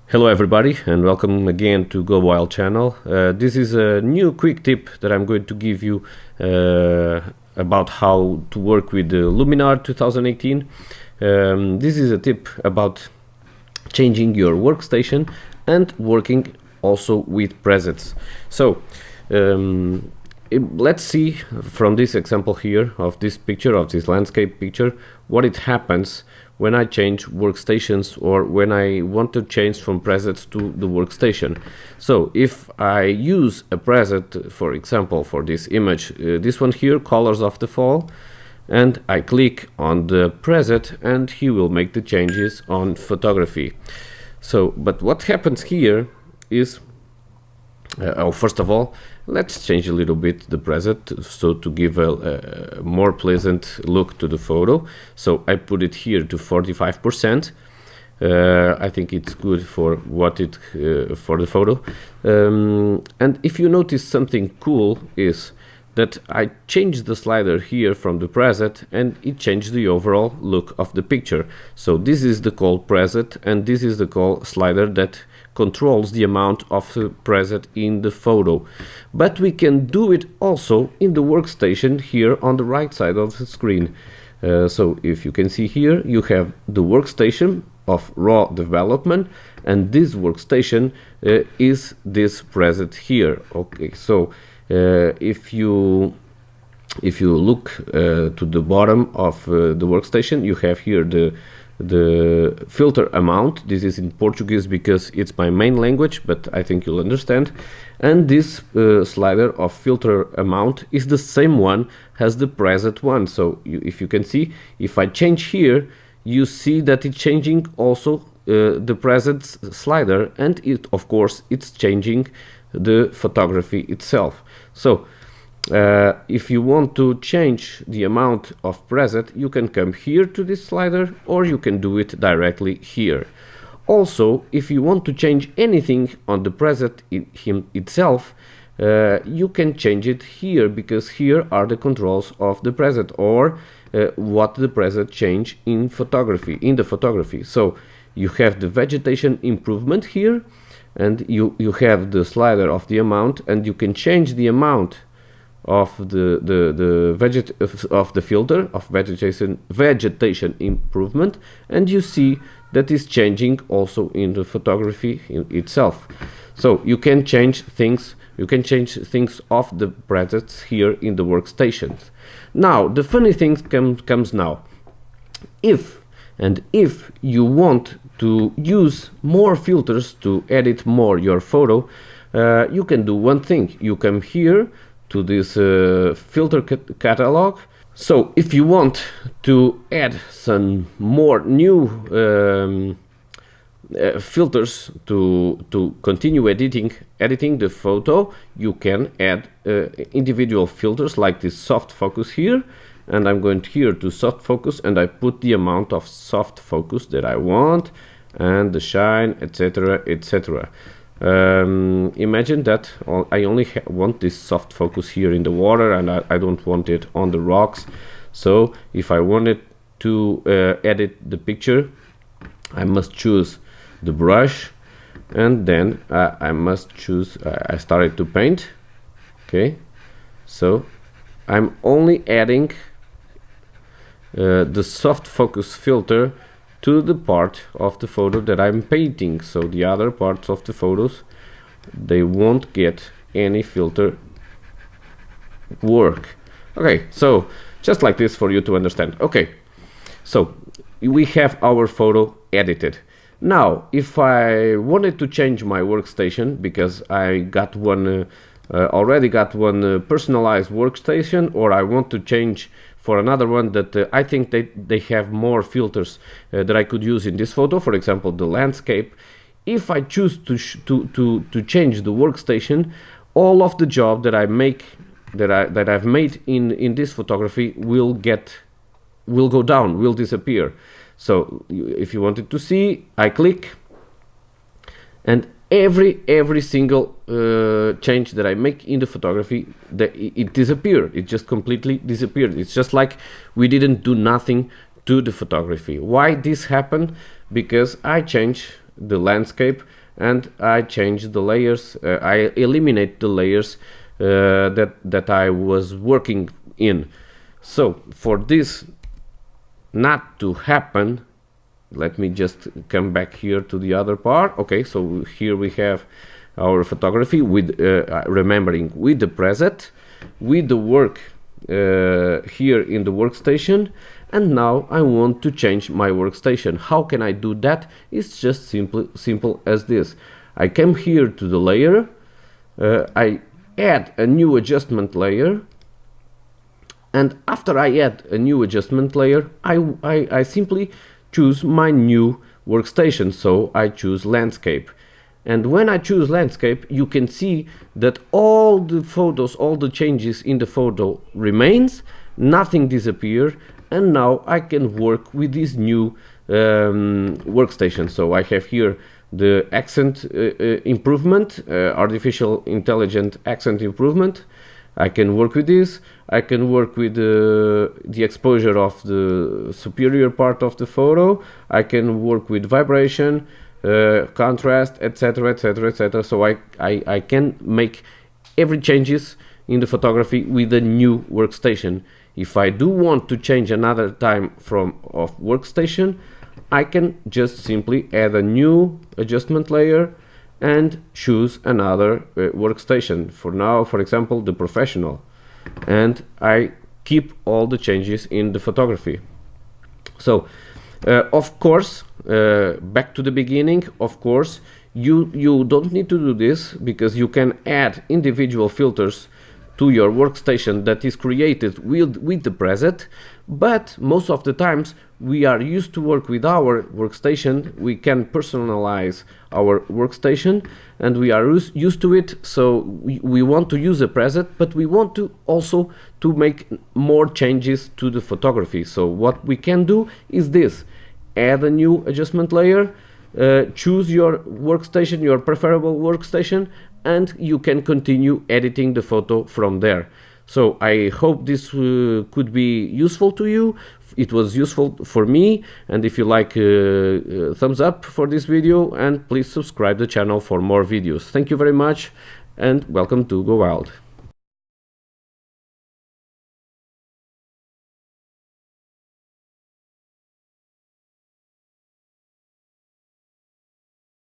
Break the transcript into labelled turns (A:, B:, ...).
A: Hello everybody and welcome again to Go Wild channel. This is a new quick tip that I'm going to give you about how to work with the Luminar 2018. This is a tip about changing your workstation and working also with presets. So let's see from this example here of this picture, of this landscape picture, what it happens when I change workstations or when I want to change from presets to the workstation. So if I use a preset, for example, for this image, this one here, Colors of the Fall, and I click on the preset and he will make the changes on photography. So, but what happens here is, first of all, let's change a little bit the preset, so to give a more pleasant look to the photo. So I put it here to 45%. I think it's good for what it for the photo. And if you notice something cool is that I changed the slider here from the preset and it changed the overall look of the picture. So this is the call preset and this is the call slider that controls the amount of the preset in the photo. But we can do it also in the workstation here on the right side of the screen. So if you can see here, you have the workstation of raw development, and this workstation is this preset here. Okay, so if you look to the bottom of the workstation, you have here the filter amount. This is in Portuguese because it's my main language, but I think you'll understand. And this slider of filter amount is the same one as the preset one. So if you can see, if I change here, you see that it's changing also the preset slider, and it, of course, it's changing the photography itself. So if you want to change the amount of preset, you can come here to this slider, or you can do it directly here. Also, if you want to change anything on the preset itself, you can change it here, because here are the controls of the preset, or what the preset change in the photography. So you have the vegetation improvement here, and you have the slider of the amount, and you can change the amount of the filter of vegetation improvement, and you see that is changing also in the photography itself. So you can change things. You can change things of the presets here in the workstations. Now the funny thing comes now. If you want to use more filters to edit more your photo, you can do one thing. You come here to this filter catalog. So if you want to add some more new filters to continue editing the photo, you can add individual filters like this soft focus here, and I'm going here to soft focus, and I put the amount of soft focus that I want, and the shine, etc, etc. Imagine that I only want this soft focus here in the water, and I don't want it on the rocks. So if I wanted to edit the picture, I must choose the brush, and then I must choose, I started to paint. Okay, so I'm only adding the soft focus filter to the part of the photo that I'm painting. So the other parts of the photos, they won't get any filter work. Okay, so just like this for you to understand. Okay, so we have our photo edited. Now if I wanted to change my workstation, because I got one already got one personalized workstation, or I want to change for another one that I think they have more filters that I could use in this photo, for example the landscape. If I choose to change the workstation, all of the job that I make, that I've made in this photography will go down, will disappear. So if you wanted to see, I click, and every single change that I make in the photography, it disappeared. It just completely disappeared. It's just like we didn't do nothing to the photography. Why this happened? Because I changed the landscape and I change the layers, I eliminate the layers that I was working in. So for this not to happen, let me just come back here to the other part. Okay, so here we have our photography with remembering with the preset, with the work here in the workstation, and now I want to change my workstation. How can I do that? It's just simple as this. I come here to the layer, I add a new adjustment layer, and after I add a new adjustment layer, I simply choose my new workstation. So I choose landscape. And when I choose landscape, you can see that all the photos, all the changes in the photo remains, nothing disappears, and now I can work with this new workstation. So I have here the accent improvement, artificial intelligent accent improvement. I can work with this. I can work with the exposure of the superior part of the photo. I can work with vibration, contrast, etc, etc, etc. So I can make every changes in the photography with a new workstation. If I do want to change another time of workstation, I can just simply add a new adjustment layer and choose another workstation. For now, for example, the professional, and I keep all the changes in the photography. So of course, back to the beginning, of course, you don't need to do this, because you can add individual filters to your workstation that is created with the preset, but most of the times we are used to work with our workstation. We can personalize our workstation and we are used to it, so we want to use a preset, but we want to also to make more changes to the photography. So what we can do is this: add a new adjustment layer, choose your workstation, your preferable workstation, and you can continue editing the photo from there. So I hope this could be useful to you. It was useful for me, and if you like, thumbs up for this video, and please subscribe the channel for more videos. Thank you very much, and welcome to Go Wild.